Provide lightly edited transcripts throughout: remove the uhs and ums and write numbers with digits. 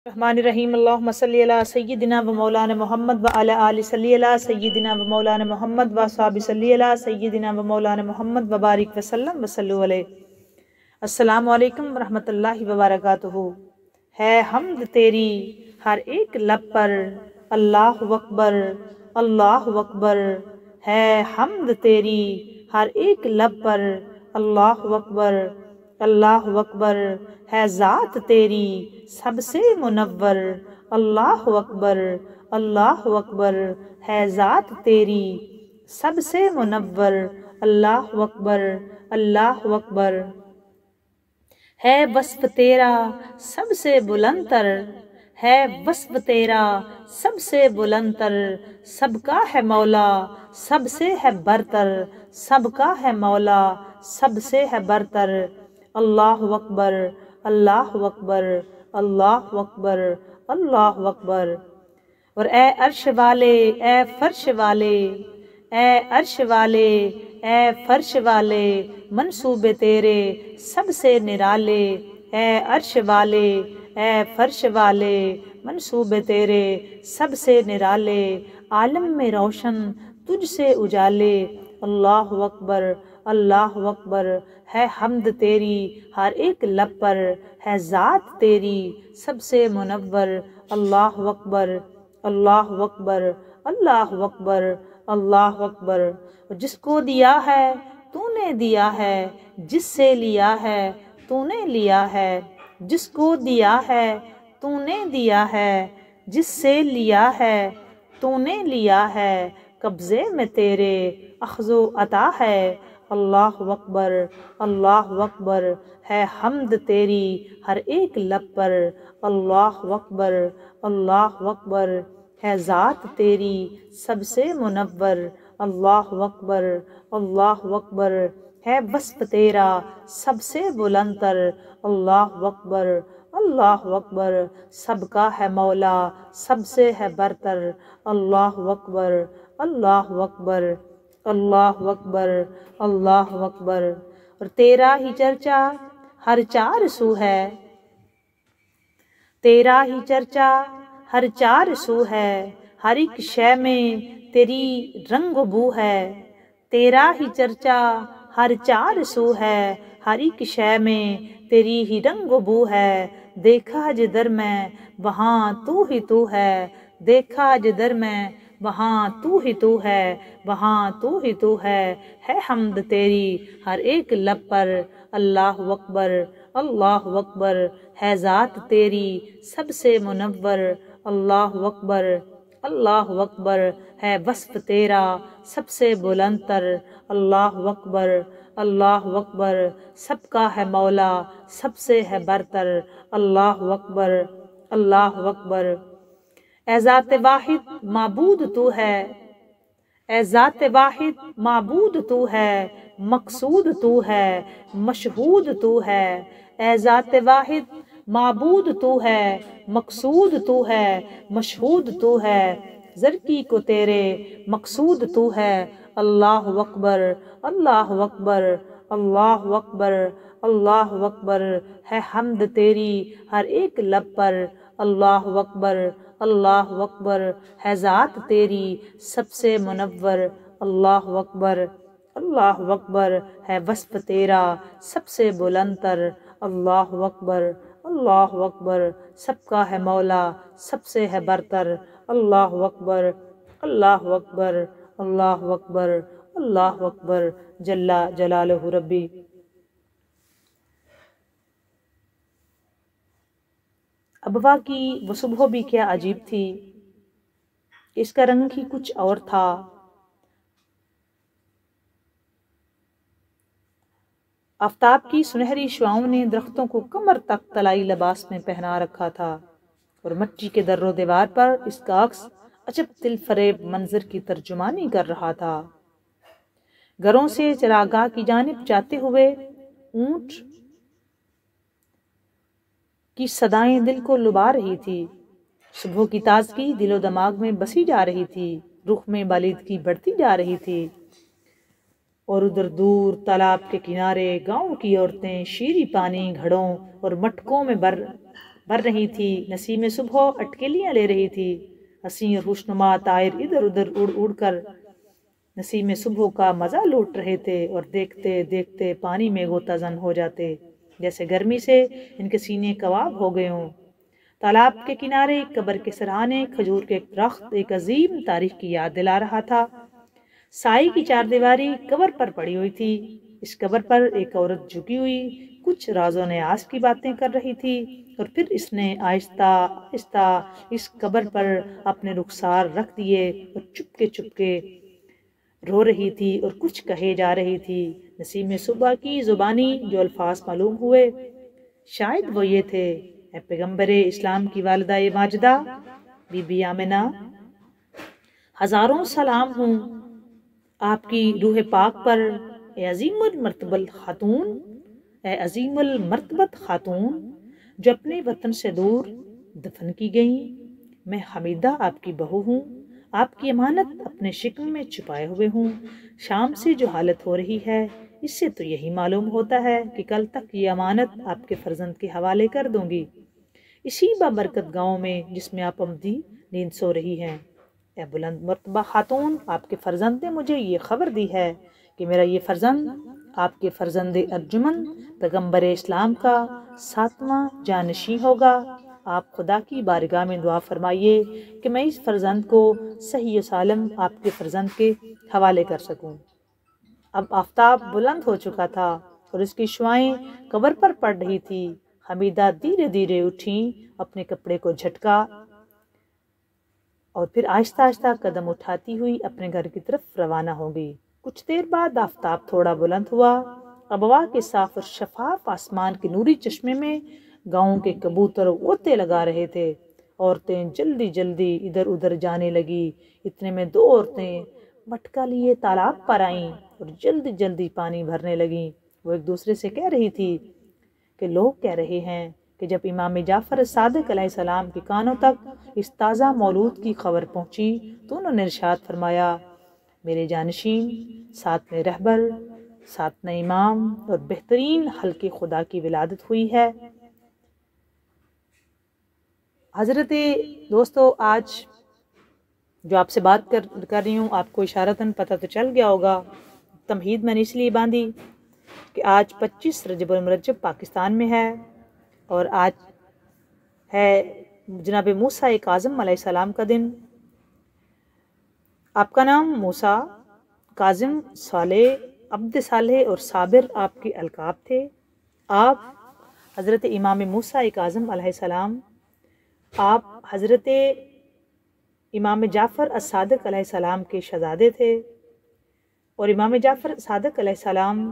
الرحمن الرحیم اللہم صلی علی سیدنا و مولانا محمد و علی آل صلی علی سیدنا و مولانا محمد و صحابہ صلی علی سیدنا و مولانا محمد و بارک وسلم وصلو علیہ۔ السلام علیکم ورحمۃ اللہ وبرکاتہ۔ ہے حمد تیری ہر ایک لب پر، اللہ اکبر اللہ اکبر۔ ہے حمد تیری ہر ایک لب پر، اللہ اکبر اللہ اکبر۔ ہے ذات تیری سب سے منور، اللہ اکبر اللہ اکبر۔ ہے ذات تیری سب سے منور، اللہ اکبر اللہ اکبر۔ ہے وصف تیرا سب سے بلند تر، ہے وصف تیرا سب سے بلند تر۔ سب کا ہے مولا سب سے ہے برتر، سب کا ہے مولا سب سے ہے برتر۔ اللہ اکبر اللہ اکبر اللہ اکبر اللہ اکبر۔ اور اے عرش والے اے فرش والے، اے عرش والے اے فرش والے، منصوبے تیرے سب سے نرالے۔ اے عرش والے اے فرش والے، منصوبے تیرے سب سے نرالے۔ عالم میں روشن تجھ سے اجالے، اللہ اکبر اللہ اکبر۔ ہے حمد تیری ہر ایک لب پر، ہے ذات تیری سب سے منور، اللہ اکبر اللہ اکبر اللہ اکبر اللہ اکبر۔ جس کو دیا ہے تو نے دیا ہے، جس سے لیا ہے تو نے لیا ہے۔ جس کو دیا ہے تو نے دیا ہے، جس سے لیا ہے تو نے لیا ہے۔ قبضے میں تیرے اخذ و عطا ہے، اللہ اکبر اللہ اکبر۔ ہے حمد تیری ہر ایک لب پر، اللہ اکبر اللہ اکبر۔ ہے ذات تیری سب سے منور، اللہ اکبر اللہ اکبر۔ ہے وصف تیرا سب سے بلند تر، اللہ اکبر اللہ اکبر۔ سب کا ہے مولا سب سے ہے برتر، اللہ اکبر اللہ اکبر اللہ اکبر اللہ اکبر۔ اور تیرا ہی چرچا ہر چار سو ہے، تیرا ہی چرچا ہر چار سو ہے۔ ہر ایک شے میں تیری رنگ و بو ہے، تیرا ہی چرچا ہر چار سو ہے۔ ہر ایک شے میں تیری ہی رنگ و بو ہے۔ دیکھا جدھر میں وہاں تو ہی تو ہے، دیکھا جدھر میں وہاں تو ہی تو ہے، وہاں تو ہی تو ہے۔ ہے حمد تیری ہر ایک لب پر، اللہ اکبر اللہ اکبر۔ ہے ذات تیری سب سے منور، اللہ اکبر اللہ اکبر۔ ہے وصف تیرا سب سے بلند تر، اللہ اکبر اللہ اکبر۔ سب کا ہے مولا سب سے ہے برتر، اللہ اکبر اللہ اکبر۔ اے ذات واحد معبود تو ہے، اے ذات واحد معبود تو ہے، مقصود تو ہے مشہود تو ہے۔ اے ذات واحد معبود تو ہے، مقصود تو ہے مشہود تو ہے۔ زرکی کو تیرے مقصود تو ہے، اللہ اکبر اللہ اکبر اللہ اکبر اللہ اکبر۔ ہے حمد تیری ہر ایک لب پر، اللہ اکبر اللہ اکبر۔ ہے ذات تیری سب سے منور، اللہ اکبر اللہ اکبر۔ ہے وصف تیرا سب سے بلند تر، اللہ اکبر اللہ اکبر۔ سب کا ہے مولا سب سے ہے برتر، اللہ اکبر اللہ اکبر اللہ اکبر اللہ اکبر جل جلالہ ربی۔ ابوا کی وہ صبح بھی کیا عجیب تھی کہ اس کا رنگ ہی کچھ اور تھا۔ آفتاب کی سنہری شعاؤں نے درختوں کو کمر تک طلائی لباس میں پہنا رکھا تھا، اور مٹی کے در و دیوار پر اس کا عکس عجب دل فریب منظر کی ترجمانی کر رہا تھا۔ گھروں سے چراگاہ کی جانب جاتے ہوئے اونٹ کی صدائیں دل کو لبا رہی تھی۔ صبح کی تازگی دل و دماغ میں بسی جا رہی تھی، رخ میں بالیدگی بڑھتی جا رہی تھی۔ اور ادھر دور تالاب کے کنارے گاؤں کی عورتیں شیریں پانی گھڑوں اور مٹکوں میں بھر رہی تھی، نسیم صبح اٹکلیاں لے رہی تھی، حسین اور خوشنما طائر ادھر ادھر اڑ اڑ کر نسیم صبح کا مزہ لوٹ رہے تھے اور دیکھتے دیکھتے پانی میں غوطہ زن ہو جاتے، جیسے گرمی سے ان کے سینے کباب ہو گئے ہوں۔ تالاب کے کنارے ایک قبر کے سرہانے کھجور کے ایک درخت ایک عظیم تاریخ کی یاد دلا رہا تھا۔ سائی کی چار دیواری قبر پر پڑی ہوئی تھی، اس قبر پر ایک عورت جھکی ہوئی کچھ راز و نیاز کی باتیں کر رہی تھی، اور پھر اس نے آہستہ آہستہ اس قبر پر اپنے رخسار رکھ دیے اور چپ کے رو رہی تھی اور کچھ کہے جا رہی تھی۔ نسیم صبح کی زبانی جو الفاظ معلوم ہوئے، شاید وہ یہ تھے: اے پیغمبر اسلام کی والدہ ماجدہ بی بی آمنہ، ہزاروں سلام ہوں آپ کی روح پاک پر، اے عظیم المرتبت خاتون، اے عظیم المرتبت خاتون جو اپنے وطن سے دور دفن کی گئیں۔ میں حمیدہ آپ کی بہو ہوں، آپ کی امانت اپنے شکم میں چھپائے ہوئے ہوں۔ شام سے جو حالت ہو رہی ہے، اس سے تو یہی معلوم ہوتا ہے کہ کل تک یہ امانت آپ کے فرزند کے حوالے کر دوں گی، اسی بابرکت گاؤں میں جس میں آپ عمدی نیند سو رہی ہیں۔ اے بلند مرتبہ خاتون، آپ کے فرزند نے مجھے یہ خبر دی ہے کہ میرا یہ فرزند آپ کے فرزند ارجمند پیغمبر اسلام کا 7واں جانشین ہوگا۔ آپ خدا کی بارگاہ میں دعا فرمائیے کہ میں اس فرزند کو صحیح و سالم آپ کے فرزند کے حوالے کر سکوں۔ اب آفتاب بلند ہو چکا تھا اور اس کی شعائیں قبر پر پڑ رہی تھی۔ حمیدہ دھیرے دھیرے اٹھیں، اپنے کپڑے کو جھٹکا اور پھر آہستہ آہستہ قدم اٹھاتی ہوئی اپنے گھر کی طرف روانہ ہو گئی۔ کچھ دیر بعد آفتاب تھوڑا بلند ہوا، ابوا کے صاف اور شفاف آسمان کے نوری چشمے میں گاؤں کے کبوتر غوطے لگا رہے تھے۔ عورتیں جلدی جلدی ادھر ادھر جانے لگی۔ اتنے میں دو عورتیں مٹکا لیے تالاب پر آئیں اور جلدی جلدی پانی بھرنے لگیں۔ وہ ایک دوسرے سے کہہ رہی تھی کہ لوگ کہہ رہے ہیں کہ جب امام جعفر صادق علیہ السلام کے کانوں تک اس تازہ مولود کی خبر پہنچی تو انہوں نے ارشاد فرمایا: میرے جانشین، 7ویں رہبر، 7واں امام اور بہترین حلقے خدا کی ولادت ہوئی ہے۔ حضرت دوستو، آج جو آپ سے بات کر رہی ہوں، آپ کو اشارتاً پتہ تو چل گیا ہوگا۔ تمہید میں نے اس لیے باندھی کہ آج 25 رجب المرجب پاکستان میں ہے، اور آج ہے جناب موسیٰ کاظم علیہ السلام کا دن۔ آپ کا نام موسیٰ، کاظم، صالح، عبد صالح اور صابر آپ کے القاب تھے۔ آپ حضرت امام موسیٰ کاظم علیہ السلام، آپ حضرت امام جعفر الصادق علیہ السلام کے شہزادے تھے، اور امام جعفر صادق علیہ السلام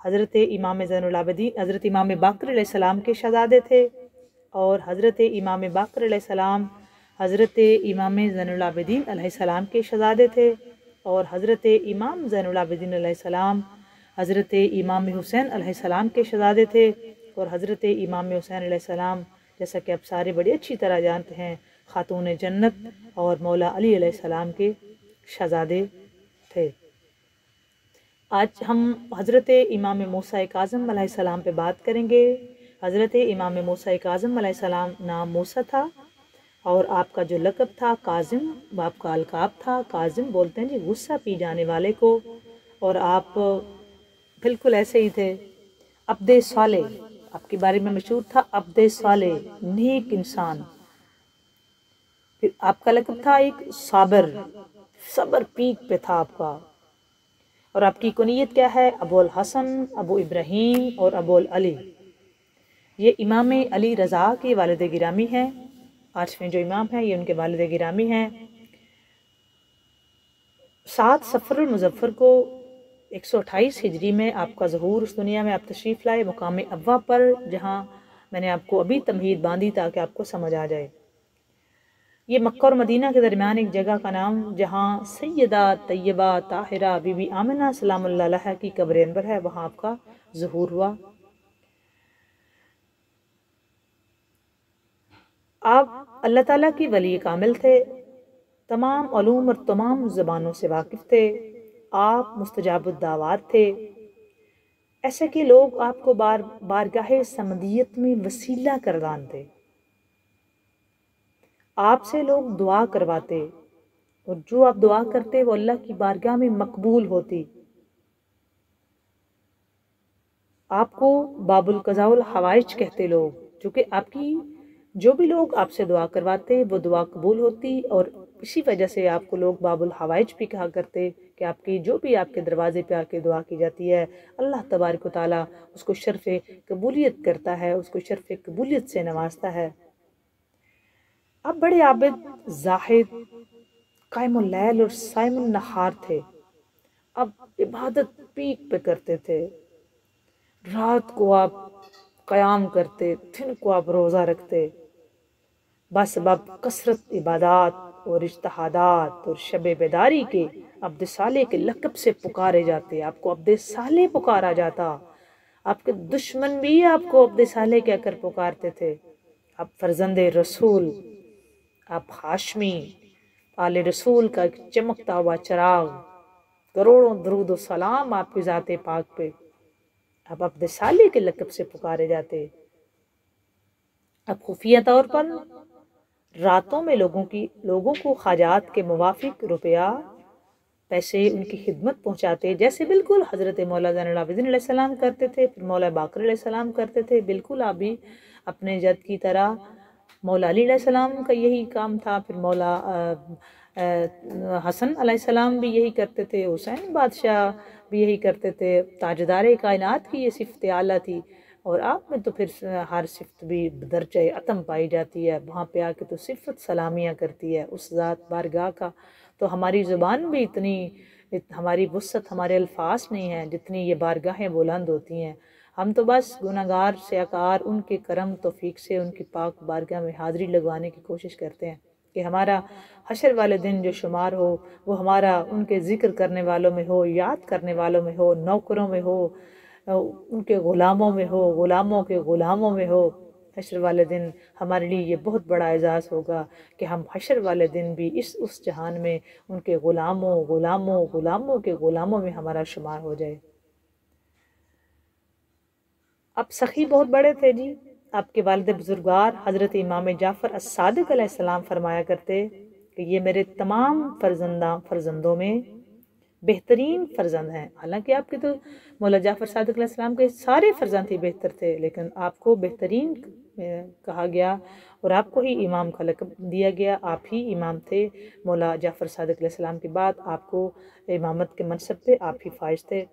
حضرت امام زین العابدین حضرت امام باقر علیہ السلام کے شہزادے تھے، اور حضرت امام باقر علیہ السلام حضرت امام زین العابدین علیہ السلام کے شہزادے تھے، اور حضرت امام زین العابدین علیہ السلام حضرت امام حسین علیہ السلام کے شہزادے تھے، اور حضرت امام حسین علیہ السلام، جیسا کہ آپ سارے بڑی اچھی طرح جانتے ہیں، خاتون جنت اور مولا علی علیہ السلام کے شہزادے تھے۔ آج ہم حضرت امام موسیٰ کاظم علیہ السلام پہ بات کریں گے۔ حضرت امام موسیٰ کاظم علیہ السلام نام موسیٰ تھا، اور آپ کا جو لقب تھا کاظم، آپ کا القاب تھا کاظم، بولتے ہیں جی غصہ پی جانے والے کو، اور آپ بالکل ایسے ہی تھے۔ عبد صالح، آپ کے بارے میں مشہور تھا عبد صالح، نیک انسان۔ پھر آپ کا لقب تھا ایک صابر، صبر پیک پہ تھا آپ کا، اور آپ کی کنیت کیا ہے؟ ابو الحسن، ابو ابراہیم اور ابو العلی۔ یہ امام علی رضا کے والد گرامی ہیں، 8ویں جو امام ہیں یہ ان کے والد گرامی ہیں۔ 7 صفر المظفر کو 128 ہجری میں آپ کا ظہور اس دنیا میں آپ تشریف لائے مقام ابوا پر، جہاں میں نے آپ کو ابھی تمہید باندھی تاکہ آپ کو سمجھ آ جائے۔ یہ مکہ اور مدینہ کے درمیان ایک جگہ کا نام جہاں سیدہ طیبہ طاہرہ بی بی آمنہ سلام اللہ علیہا کی قبر انور ہے، وہاں آپ کا ظہور ہوا۔ آپ اللہ تعالیٰ کی ولی کامل تھے، تمام علوم اور تمام زبانوں سے واقف تھے، آپ مستجاب الدعوات تھے، ایسے کہ لوگ آپ کو بارگاہ سمدیت میں وسیلہ گردانتے۔ آپ سے لوگ دعا کرواتے اور جو آپ دعا کرتے وہ اللہ کی بارگاہ میں مقبول ہوتی. آپ کو باب القضاء الحوائج کہتے لوگ، چونکہ آپ کی جو بھی لوگ آپ سے دعا کرواتے وہ دعا قبول ہوتی، اور اسی وجہ سے آپ کو لوگ باب الحوائج بھی کہا کرتے کہ آپ کی جو بھی آپ کے دروازے پہ آ کے دعا کی جاتی ہے اللہ تبارک و تعالیٰ اس کو شرف قبولیت کرتا ہے، اس کو شرف قبولیت سے نوازتا ہے. اب بڑے عابد، زاہد، قائم اللیل اور صائم النہار تھے. اب عبادت پیک پہ کرتے تھے، رات کو آپ قیام کرتے، دن کو آپ روزہ رکھتے. بس اب کثرت عبادات اور اجتہادات اور شب بیداری کے عبد صالح کے لقب سے پکارے جاتے. آپ کو عبد صالح پکارا جاتا، آپ کے دشمن بھی آپ کو عبد صالح کہہ کر پکارتے تھے. آپ فرزند رسول، آپ ہاشمی، آل رسول کا ایک چمکتا ہوا چراغ، کروڑوں درود و سلام آپ کی ذات پاک پہ. اب عبد صالح کے لقب سے پکارے جاتے. اب خفیہ طور پر راتوں میں لوگوں کو حاجات کے موافق روپیہ پیسے ان کی خدمت پہنچاتے، جیسے بالکل حضرت مولا زین العابدین علیہ السلام کرتے تھے، پھر مولا باقر علیہ السلام کرتے تھے. بالکل آپ بھی اپنے جد کی طرح مولا علی علیہ السلام کا یہی کام تھا، پھر مولا حسن علیہ السلام بھی یہی کرتے تھے، حسین بادشاہ بھی یہی کرتے تھے. تاجدار کائنات کی یہ صفت اعلیٰ تھی، اور آپ میں تو پھر ہر صفت بھی درجہ اتم پائی جاتی ہے. وہاں پہ آ کے تو صفت سلامیاں کرتی ہے اس ذات بارگاہ کا. تو ہماری زبان بھی اتنی، ہماری وسعت، ہمارے الفاظ نہیں ہیں جتنی یہ بارگاہیں بلند ہوتی ہیں. ہم تو بس گناہگار سیاکار ان کے کرم توفیق سے ان کی پاک بارگاہ میں حاضری لگوانے کی کوشش کرتے ہیں کہ ہمارا حشر والے دن جو شمار ہو وہ ہمارا ان کے ذکر کرنے والوں میں ہو، یاد کرنے والوں میں ہو، نوکروں میں ہو، ان کے غلاموں میں ہو، غلاموں کے غلاموں میں ہو. حشر والے دن ہمارے لیے یہ بہت بڑا اعزاز ہوگا کہ ہم حشر والے دن بھی اس جہان میں ان کے غلاموں کے غلاموں میں ہمارا شمار ہو جائے. اب سخی بہت بڑے تھے جی. آپ کے والد بزرگوار حضرت امام جعفر الصادق علیہ السلام فرمایا کرتے کہ یہ میرے تمام فرزندوں میں بہترین فرزند ہیں. حالانکہ آپ کے تو مولا جعفر صادق علیہ السلام کے سارے فرزند ہی بہتر تھے، لیکن آپ کو بہترین کہا گیا اور آپ کو ہی امام کا لقب دیا گیا. آپ ہی امام تھے. مولا جعفر صادق علیہ السلام کے بعد آپ کو امامت کے منصب پہ آپ ہی فائز تھے.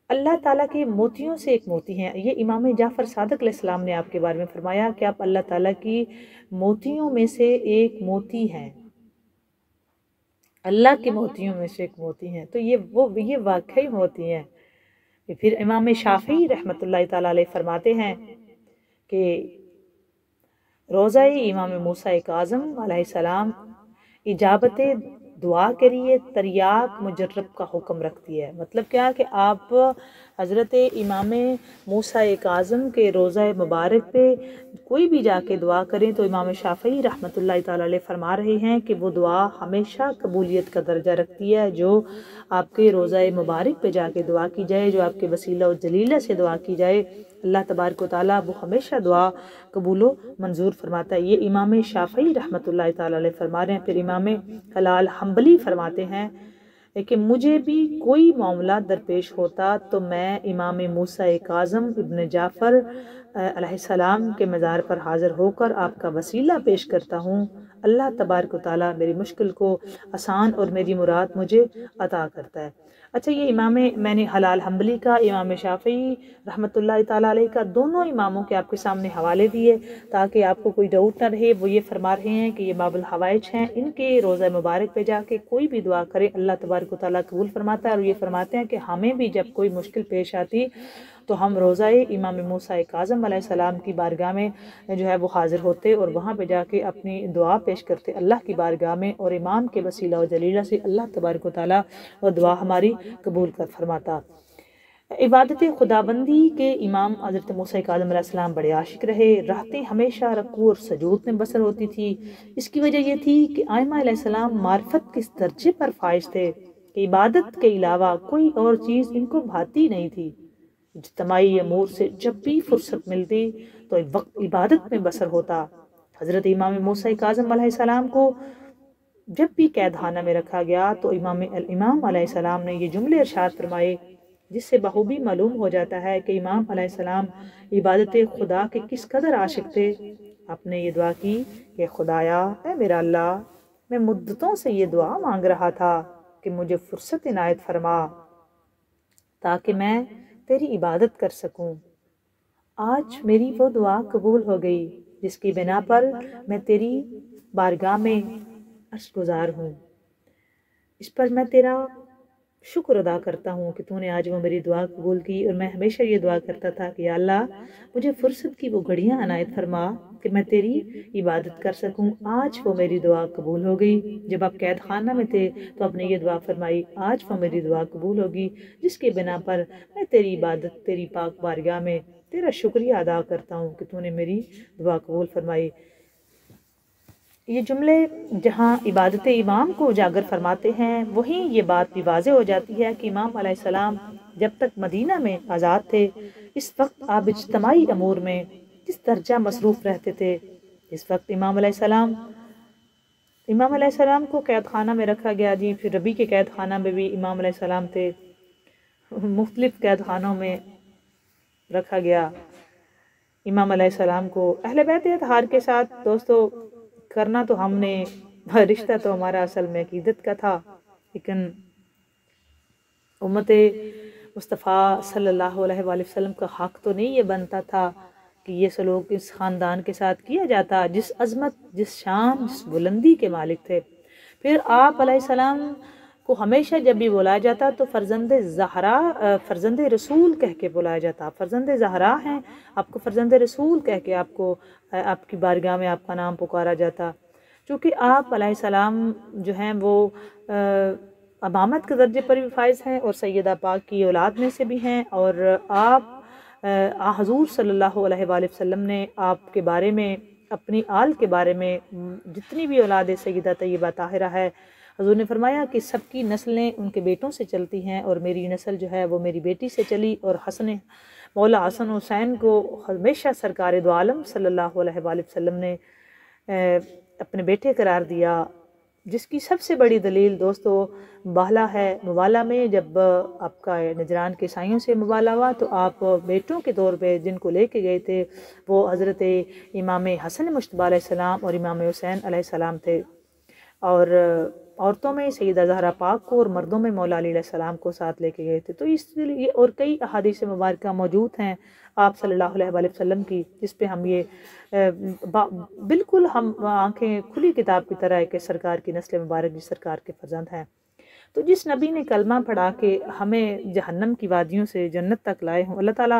اللہ تعالیٰ کے موتیوں سے ایک موتی ہیں. یہ امام جعفر صادق علیہ السلام نے آپ کے بارے میں فرمایا کہ آپ اللہ تعالیٰ کی موتیوں میں سے ایک موتی ہیں، اللہ کے موتیوں میں سے ایک موتی ہیں. تو یہ واقعی موتی ہیں. پھر امام شافعی رحمۃ اللہ تعالیٰ علیہ فرماتے ہیں کہ روضہ امام موسیٰ کاظم علیہ السلام اجابت دعا کے لیے تریاق مجرب کا حکم رکھتی ہے. مطلب کیا کہ آپ حضرت امام موسیٰ کاظم کے روضہ مبارک پہ کوئی بھی جا کے دعا کریں تو امام شافعی رحمۃ اللہ تعالیٰ علیہ فرما رہے ہیں کہ وہ دعا ہمیشہ قبولیت کا درجہ رکھتی ہے. جو آپ کے روضہ مبارک پہ جا کے دعا کی جائے، جو آپ کے وسیلہ و جلیلہ سے دعا کی جائے، اللہ تبارک و تعالیٰ وہ ہمیشہ دعا قبول و منظور فرماتا ہے. یہ امام شافعی رحمۃ اللہ تعالیٰ علیہ فرما رہے ہیں. پھر امام ہلال حنبلی فرماتے ہیں کہ مجھے بھی کوئی معاملہ درپیش ہوتا تو میں امام موسیٰ کاظم ابن جعفر علیہ السلام کے مزار پر حاضر ہو کر آپ کا وسیلہ پیش کرتا ہوں. اللہ تبارک و تعالیٰ میری مشکل کو آسان اور میری مراد مجھے عطا کرتا ہے. اچھا، یہ میں نے ہلال حنبلی کا، امام شافعی رحمۃ اللہ تعالیٰ علیہ کا، دونوں اماموں کے آپ کے سامنے حوالے دیے تاکہ آپ کو کوئی ڈاؤٹ نہ رہے. وہ یہ فرما رہے ہیں کہ یہ باب الحوائج ہیں، ان کے روضہ مبارک پہ جا کے کوئی بھی دعا کرے اللہ تبارک و تعالیٰ قبول فرماتا ہے. اور یہ فرماتے ہیں کہ ہمیں بھی جب کوئی مشکل پیش آتی تو ہم روضہ امام موسیٰ کاظم علیہ السلام کی بارگاہ میں جو ہے وہ حاضر ہوتے اور وہاں پہ جا کے اپنی دعا پیش کرتے اللہ کی بارگاہ میں، اور امام کے وسیلہ و جلیلہ سے اللہ تبارک و تعالیٰ وہ دعا ہماری قبول کر فرماتا. عبادت خداوندی کے امام حضرت موسیٰ کاظم علیہ السلام بڑے عاشق رہے. راتیں ہمیشہ رکوع اور سجود میں بسر ہوتی تھی. اس کی وجہ یہ تھی کہ آئمہ علیہ السلام معرفت کے اس درجے پر فائز تھے کہ عبادت کے علاوہ کوئی اور چیز ان کو بھاتی نہیں تھی. اجتماعی امور سے جب بھی فرصت ملتی تو وقت عبادت میں بسر ہوتا. حضرت امام موسیٰ کاظم علیہ السلام کو جب بھی قید خانہ میں رکھا گیا تو امام علیہ السلام نے یہ جملے ارشاد فرمائے، جس سے بخوبی معلوم ہو جاتا ہے کہ امام علیہ السلام عبادت خدا کے کس قدر عاشق تھے۔ آپ نے یہ دعا کی کہ خدایا، اے میرا اللہ، میں مدتوں سے یہ دعا مانگ رہا تھا کہ مجھے فرصت عنایت فرما تاکہ میں تیری عبادت کر سکوں۔ آج میری وہ دعا قبول ہو گئی جس کی بنا پر میں تیری بارگاہ میں عرض گزار ہوں۔ اس پر میں تیرا شکر ادا کرتا ہوں کہ تو نے آج وہ میری دعا قبول کی، اور میں ہمیشہ یہ دعا کرتا تھا کہ یا اللہ مجھے فرصت کی وہ گھڑیاں عنایت فرما کہ میں تیری عبادت کر سکوں۔ آج وہ میری دعا قبول ہو گئی۔ جب آپ قید خانہ میں تھے تو آپ نے یہ دعا فرمائی، آج وہ میری دعا قبول ہوگی جس کے بنا پر میں تیری عبادت تیری پاک بارگاہ میں تیرا شکریہ ادا کرتا ہوں کہ تو نے میری دعا قبول فرمائی۔ یہ جملے جہاں عبادت امام کو اجاگر فرماتے ہیں، وہیں یہ بات بھی واضح ہو جاتی ہے کہ امام علیہ السلام جب تک مدینہ میں آزاد تھے، اس وقت آپ اجتماعی امور میں کس درجہ مصروف رہتے تھے۔ اس وقت امام علیہ السلام کو قید خانہ میں رکھا گیا، جی پھر ربی کے قید خانہ میں بھی امام علیہ السلام تھے، مختلف قید خانوں میں رکھا گیا امام علیہ السلام کو۔ اہل بیت اطہار کے ساتھ دوستو کرنا تو ہم نے رشتہ تو ہمارا اصل میں عقیدت کا تھا، لیکن امت مصطفیٰ صلی اللہ علیہ وآلہ وسلم کا حق تو نہیں یہ بنتا تھا کہ یہ سلوک اس خاندان کے ساتھ کیا جاتا جس عظمت، جس شان، جس بلندی کے مالک تھے۔ پھر آپ علیہ السلام کو ہمیشہ جب بھی بلایا جاتا تو فرزند زہرا، فرزند رسول کہہ کے بلایا جاتا۔ آپ فرزند زہرا ہیں، آپ کو فرزند رسول کہہ کے آپ کی بارگاہ میں آپ کا نام پکارا جاتا، چونکہ آپ علیہ السلام جو ہیں وہ امامت کے درجے پر بھی فائز ہیں اور سیدہ پاک کی اولاد میں سے بھی ہیں، اور آپ حضور صلی اللہ علیہ وآلہ وسلم نے آپ کے بارے میں، اپنی آل کے بارے میں، جتنی بھی اولاد سیدہ طیبہ طاہرہ ہے، حضور نے فرمایا کہ سب کی نسلیں ان کے بیٹوں سے چلتی ہیں، اور میری نسل جو ہے وہ میری بیٹی سے چلی، اور مولا حسن حسین کو ہمیشہ سرکار دو عالم صلی اللہ علیہ وآلہ وسلم نے اپنے بیٹے قرار دیا، جس کی سب سے بڑی دلیل دوستو مبالہ ہے۔ مبالہ میں جب آپ کا نجران کے سائیوں سے مبالہ ہوا تو آپ بیٹوں کے طور پہ جن کو لے کے گئے تھے وہ حضرت امام حسن مجتبیٰ علیہ السلام اور امام حسین علیہ السلام تھے، اور عورتوں میں سیدہ زہرا پاک کو اور مردوں میں مولا علی علیہ السلام کو ساتھ لے کے گئے تھے۔ تو اس لیے اور کئی احادیث مبارکہ موجود ہیں آپ صلی اللہ علیہ وآلہ وسلم کی، جس پہ ہم یہ بالکل ہم آنکھیں کھلی کتاب کی طرح ہے کہ سرکار کی نسل مبارک جس سرکار کے فرزند ہیں۔ تو جس نبی نے کلمہ پڑھا کے ہمیں جہنم کی وادیوں سے جنت تک لائے ہوں، اللہ تعالیٰ